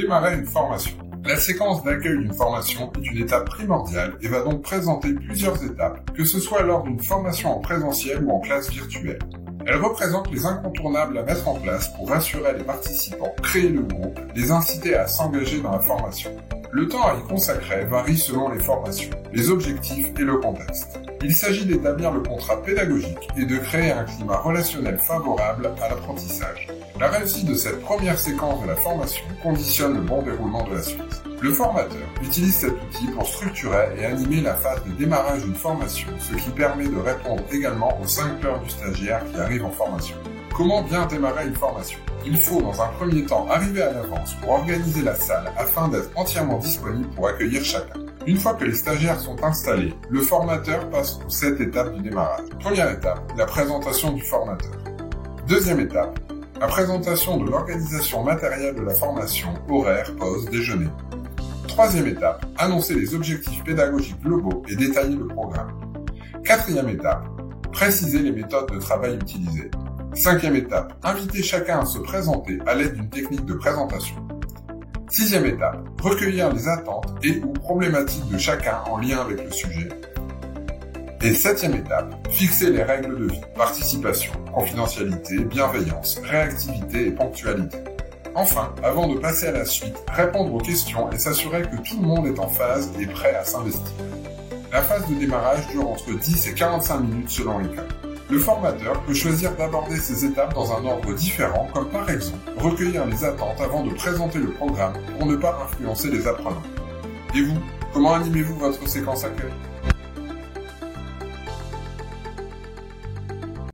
Démarrer une formation. La séquence d'accueil d'une formation est une étape primordiale et va donc présenter plusieurs étapes, que ce soit lors d'une formation en présentiel ou en classe virtuelle. Elle représente les incontournables à mettre en place pour rassurer les participants, créer le groupe, les inciter à s'engager dans la formation. Le temps à y consacrer varie selon les formations, les objectifs et le contexte. Il s'agit d'établir le contrat pédagogique et de créer un climat relationnel favorable à l'apprentissage. La réussite de cette première séquence de la formation conditionne le bon déroulement de la suite. Le formateur utilise cet outil pour structurer et animer la phase de démarrage d'une formation, ce qui permet de répondre également aux 5 peurs du stagiaire qui arrive en formation. Comment bien démarrer une formation? Il faut dans un premier temps arriver à l'avance pour organiser la salle afin d'être entièrement disponible pour accueillir chacun. Une fois que les stagiaires sont installés, le formateur passe aux 7 étapes du démarrage. Première étape, la présentation du formateur. Deuxième étape, la présentation de l'organisation matérielle de la formation, horaire, pause, déjeuner. Troisième étape, annoncer les objectifs pédagogiques globaux et détailler le programme. Quatrième étape, préciser les méthodes de travail utilisées. Cinquième étape, inviter chacun à se présenter à l'aide d'une technique de présentation. Sixième étape, recueillir les attentes et ou problématiques de chacun en lien avec le sujet. Et septième étape, fixer les règles de vie, participation, confidentialité, bienveillance, réactivité et ponctualité. Enfin, avant de passer à la suite, répondre aux questions et s'assurer que tout le monde est en phase et prêt à s'investir. La phase de démarrage dure entre 10 et 45 minutes selon les cas. Le formateur peut choisir d'aborder ces étapes dans un ordre différent, comme par exemple recueillir les attentes avant de présenter le programme pour ne pas influencer les apprenants. Et vous, comment animez-vous votre séquence accueil ?